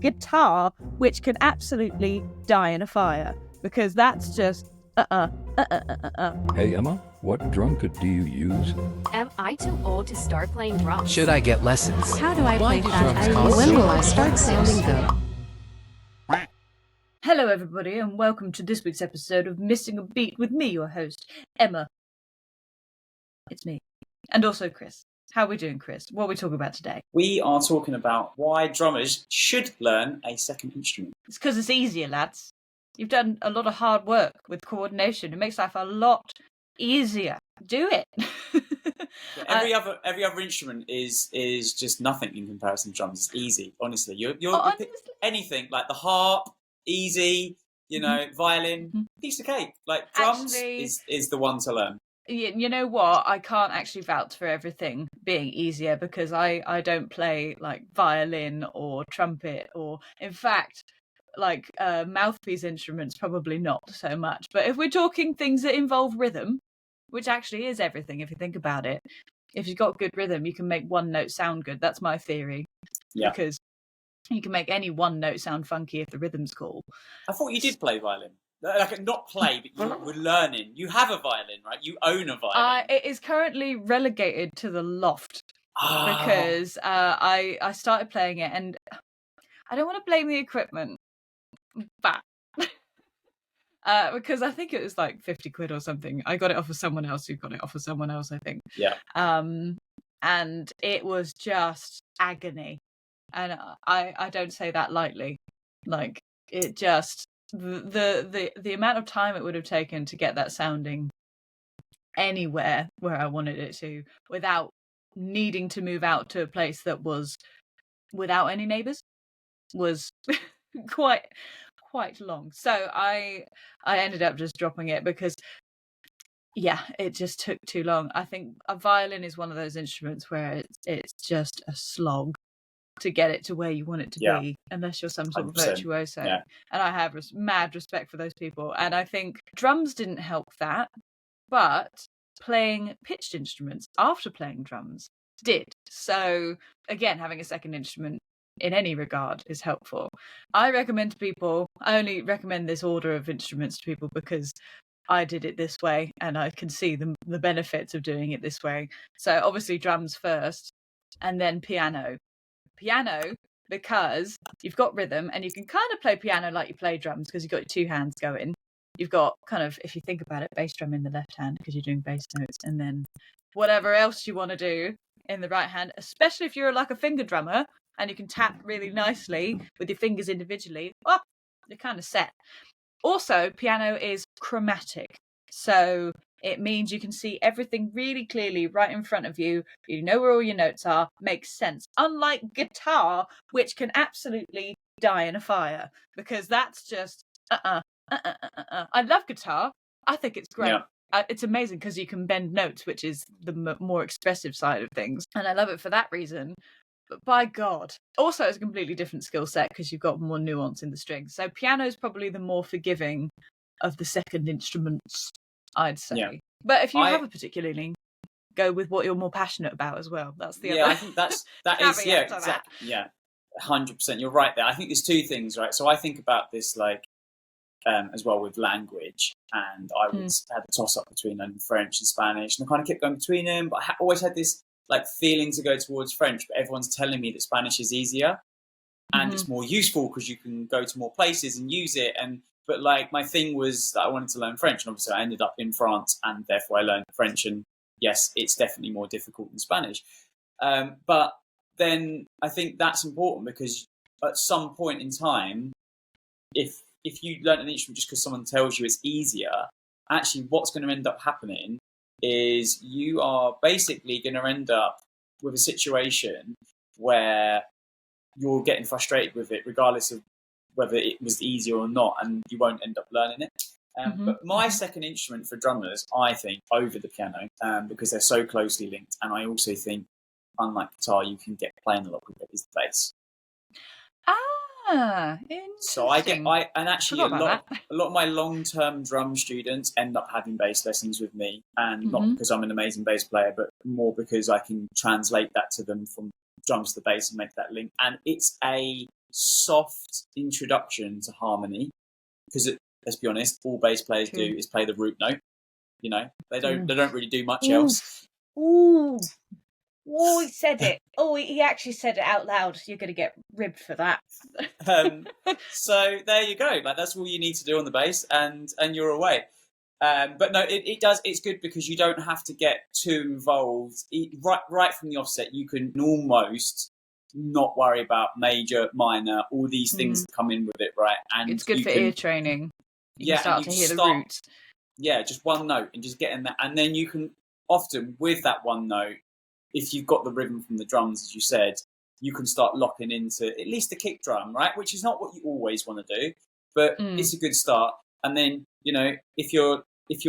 guitar, which can absolutely die in a fire, because that's just Hey, Emma, what drum kit do you use? Am I too old to start playing drums? Should I get lessons? How do I Why play do that? drums cost When so will I much? start sounding good? Hello, everybody, and welcome to this week's episode of Missing a Beat with me, your host, Emma. It's me. And also Chris. How are we doing, Chris? What are we talking about today? We are talking about why drummers should learn a second instrument. It's because it's easier, lads. You've done a lot of hard work with coordination. It makes life a lot easier. Do it. Every other instrument is just nothing in comparison to drums. It's easy, honestly. You're anything like the harp, easy. Violin, piece of cake. Like drums is the one to learn. You know what? I can't actually vouch for everything being easier because I don't play like violin or trumpet or, in fact, like mouthpiece instruments, probably not so much. But if we're talking things that involve rhythm, which actually is everything if you think about it, if you've got good rhythm, you can make one note sound good. That's my theory. Yeah. Because you can make any one note sound funky if the rhythm's cool. I thought you did play violin. Like, not play, but you were learning. You have a violin, right? You own a violin. It is currently relegated to the loft because I started playing it, and I don't want to blame the equipment, but because I think it was like 50 quid or something. I got it off of someone else who got it off of someone else, I think. Yeah. And it was just agony, and I don't say that lightly. Like, it just the amount of time it would have taken to get that sounding anywhere where I wanted it to without needing to move out to a place that was without any neighbours was quite long. So I ended up just dropping it because it just took too long. I think a violin is one of those instruments where it's just a slog to get it to where you want it to be, unless you're some sort of virtuoso. Yeah. And I have mad respect for those people. And I think drums didn't help that, but playing pitched instruments after playing drums did. So again, having a second instrument in any regard is helpful. I only recommend this order of instruments to people because I did it this way and I can see the benefits of doing it this way. So obviously drums first and then piano, because you've got rhythm and you can kind of play piano like you play drums because you've got your two hands going. You've got kind of, if you think about it, bass drum in the left hand because you're doing bass notes, and then whatever else you want to do in the right hand, especially if you're like a finger drummer and you can tap really nicely with your fingers individually. Oh, you're kind of set. Also, piano is chromatic, so it means you can see everything really clearly right in front of you. You know where all your notes are. Makes sense. Unlike guitar, which can absolutely die in a fire, because that's just I love guitar. I think it's great. Yeah. It's amazing because you can bend notes, which is the more expressive side of things, and I love it for that reason. But by God, also it's a completely different skill set because you've got more nuance in the strings. So piano is probably the more forgiving of the second instruments, I'd say. Yeah. But if you have a particular leaning, go with what you're more passionate about as well. That's the other. I think that is exactly. Yeah, 100%. You're right there. I think there's two things, right? So I think about this like as well with language, and I would have a toss up between French and Spanish, and I kind of kept going between them. But I always had this like feeling to go towards French, but everyone's telling me that Spanish is easier and it's more useful because you can go to more places and use it. But like my thing was that I wanted to learn French, and obviously I ended up in France, and therefore I learned French. And yes, it's definitely more difficult than Spanish. But then I think that's important because at some point in time, if you learn an instrument just because someone tells you it's easier, actually what's going to end up happening is you are basically going to end up with a situation where you're getting frustrated with it, regardless of whether it was easy or not, and you won't end up learning it. But my second instrument for drummers, I think, over the piano, because they're so closely linked, and I also think, unlike guitar, you can get playing a lot quicker, is the bass. Interesting. So a lot of my long-term drum students end up having bass lessons with me, and not because I'm an amazing bass player, but more because I can translate that to them from drums to bass and make that link. And it's a soft introduction to harmony, because let's be honest, all bass players do is play the root note. You know, they don't really do much else. Ooh. Oh, he said it. Oh, he actually said it out loud. You're going to get ribbed for that. So there you go. Like, that's all you need to do on the bass, and you're away. But no, it does. It's good because you don't have to get too involved. Right from the offset, you can almost not worry about major, minor, all these things that come in with it, right? And it's good for ear training. You can start to hear the roots. Yeah, just one note and just getting that, and then you can often with that one note, if you've got the rhythm from the drums, as you said, you can start locking into at least the kick drum, right? Which is not what you always want to do, but it's a good start. And then, you know, if you're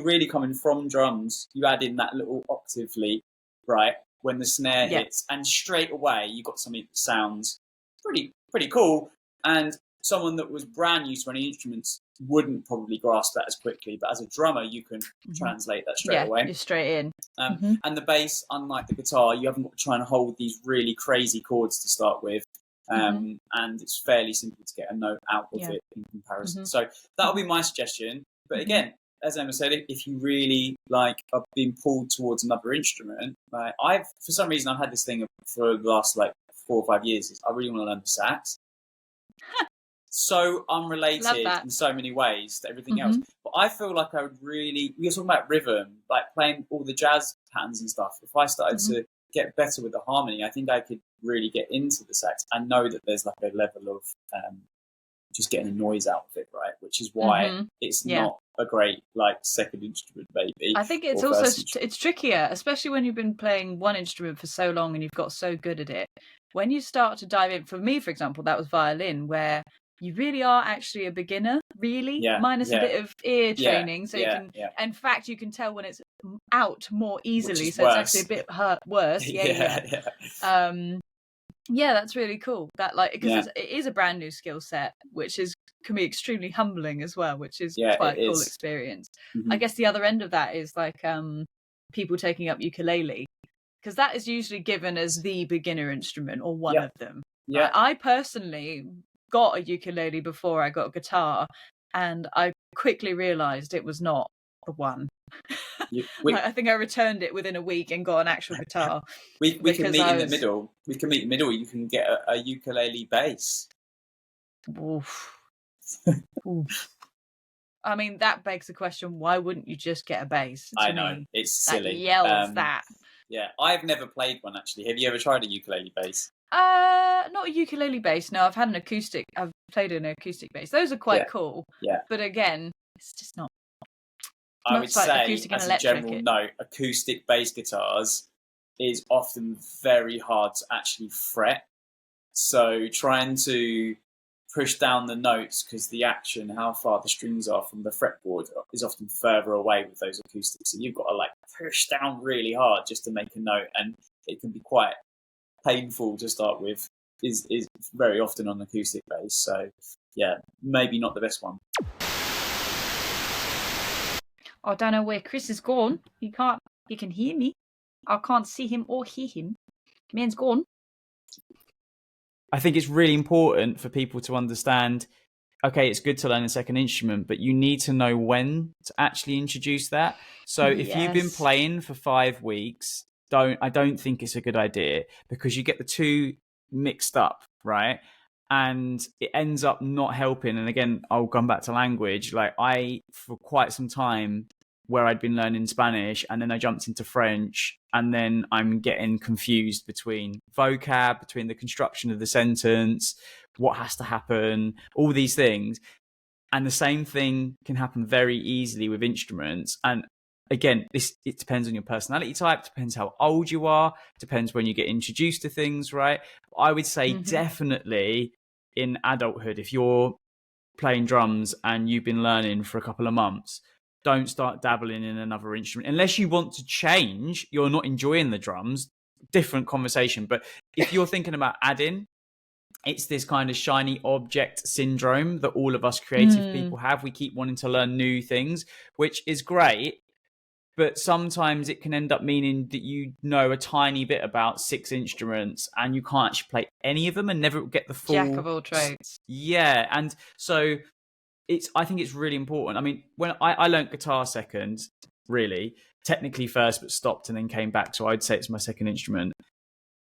really coming from drums, you add in that little octave leap, right? When the snare hits, and straight away you got something that sounds pretty cool. And someone that was brand new to any instruments wouldn't probably grasp that as quickly, but as a drummer you can translate that straight away. You're straight in. And the bass, unlike the guitar, you haven't got to try and hold these really crazy chords to start with, and it's fairly simple to get a note out of it in comparison. So that'll be my suggestion. But again, as Emma said, if you really like are being pulled towards another instrument, I've for some reason I've had this thing for the last 4 or 5 years, is I really want to learn the sax. So unrelated in so many ways to everything else. But I feel like I would really, we were talking about rhythm, like playing all the jazz patterns and stuff. If I started to get better with the harmony, I think I could really get into the sax. I know that there's like a level of just getting a noise out of it, right? Which is why it's not a great second instrument, maybe. I think it's also it's trickier, especially when you've been playing one instrument for so long and you've got so good at it. When you start to dive in, for me, for example, that was violin, where you really are actually a beginner, minus a bit of ear training. So you can, in fact, you can tell when it's out more easily. So worse. It's actually a bit worse. That's really cool. That because it is a brand new skill set, which can be extremely humbling as well, which is quite a cool experience. I guess the other end of that is people taking up ukulele, because that is usually given as the beginner instrument or one of them. Yeah, I personally got a ukulele before I got a guitar, and I quickly realised it was not the one. I think I returned it within a week and got an actual guitar. We can meet in the middle. We can meet in the middle. You can get a ukulele bass. Oof. Oof. I mean, that begs the question: why wouldn't you just get a bass? I know, it's silly. That yells that. Yeah, I've never played one actually. Have you ever tried a ukulele bass? Not a ukulele bass. No, I've had an acoustic. I've played an acoustic bass. Those are quite cool. Yeah. But again, it's just not. I would say, as a general note, acoustic bass guitars is often very hard to actually fret. So trying to push down the notes, because the action, how far the strings are from the fretboard, is often further away with those acoustics. And you've got to push down really hard just to make a note. And it can be quite painful to start with, is very often on acoustic bass. So yeah, maybe not the best one. I don't know where Chris is gone. He can hear me. I can't see him or hear him. Man's gone. I think it's really important for people to understand, okay, it's good to learn a second instrument, but you need to know when to actually introduce that. So if you've been playing for 5 weeks, I don't think it's a good idea, because you get the two mixed up, right? And it ends up not helping. And again, I'll come back to language. For quite some time, where I'd been learning Spanish, and then I jumped into French, and then I'm getting confused between vocab, between the construction of the sentence, what has to happen, all these things. And the same thing can happen very easily with instruments. And again, it depends on your personality type, depends how old you are, depends when you get introduced to things, right? I would say definitely in adulthood, if you're playing drums and you've been learning for a couple of months, don't start dabbling in another instrument. Unless you want to change, you're not enjoying the drums, different conversation. But if you're thinking about adding, it's this kind of shiny object syndrome that all of us creative people have. We keep wanting to learn new things, which is great. But sometimes it can end up meaning that you know a tiny bit about 6 instruments and you can't actually play any of them and never get the full jack of all trades. Yeah, and so I think it's really important. I mean, when I learned guitar second, really, technically first, but stopped and then came back. So I'd say it's my second instrument.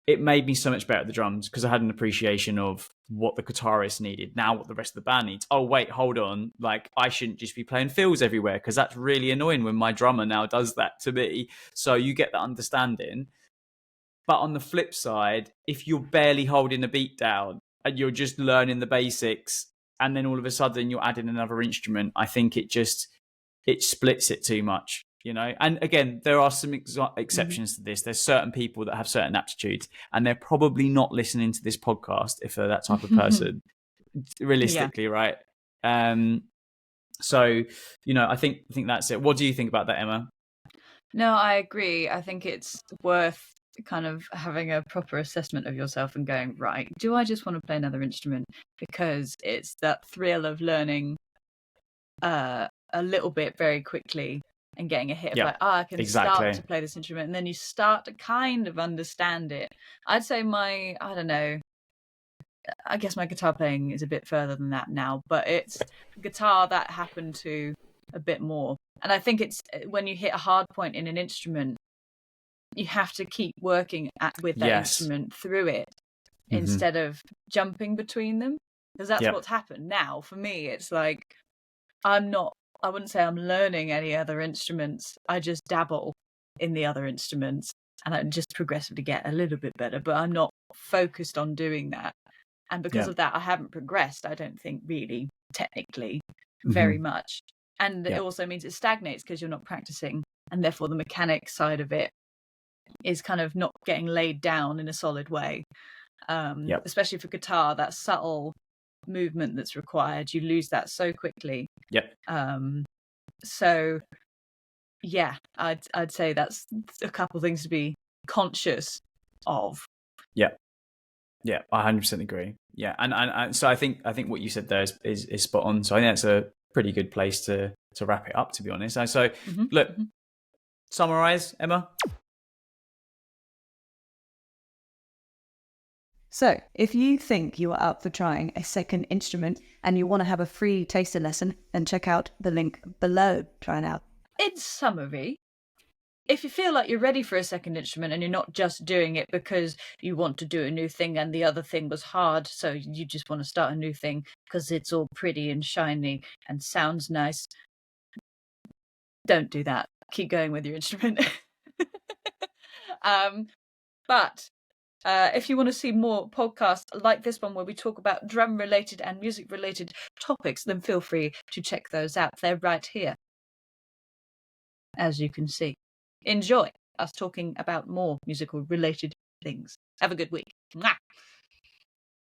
It made me so much better at the drums because I had an appreciation of what the guitarist needed, now what the rest of the band needs. Oh, wait, hold on. Like, I shouldn't just be playing fills everywhere because that's really annoying when my drummer now does that to me. So you get that understanding. But on the flip side, if you're barely holding a beat down and you're just learning the basics and then all of a sudden you're adding another instrument, I think it splits it too much. You know, and again, there are some exceptions to this. There's certain people that have certain aptitudes, and they're probably not listening to this podcast if they're that type of person. Realistically, right? So, you know, I think that's it. What do you think about that, Emma? No, I agree. I think it's worth kind of having a proper assessment of yourself and going, right, do I just want to play another instrument? Because it's that thrill of learning a little bit very quickly and getting a hit of like, I can start to play this instrument, and then you start to kind of understand it. I'd say I guess my guitar playing is a bit further than that now, but it's guitar that happened to a bit more. And I think it's when you hit a hard point in an instrument, you have to keep working with that instrument through it instead of jumping between them, because that's what's happened now. For me, it's like I wouldn't say I'm learning any other instruments. I just dabble in the other instruments and I just progressively get a little bit better, but I'm not focused on doing that. And because of that, I haven't progressed, I don't think, really, technically, very much. And it also means it stagnates because you're not practicing. And therefore, the mechanic side of it is kind of not getting laid down in a solid way. Especially for guitar, that subtle movement that's required, you lose that so quickly. So yeah, I'd say that's a couple things to be conscious of. Yeah, I 100% agree. Yeah, and so I think what you said there is spot on. So I think that's a pretty good place to wrap it up, to be honest. And so look, summarize, Emma. So, if you think you are up for trying a second instrument and you want to have a free taster lesson, then check out the link below. Try it out. In summary, if you feel like you're ready for a second instrument and you're not just doing it because you want to do a new thing and the other thing was hard, so you just want to start a new thing because it's all pretty and shiny and sounds nice, don't do that. Keep going with your instrument. But if you want to see more podcasts like this one where we talk about drum-related and music-related topics, then feel free to check those out. They're right here, as you can see. Enjoy us talking about more musical-related things. Have a good week. Mwah!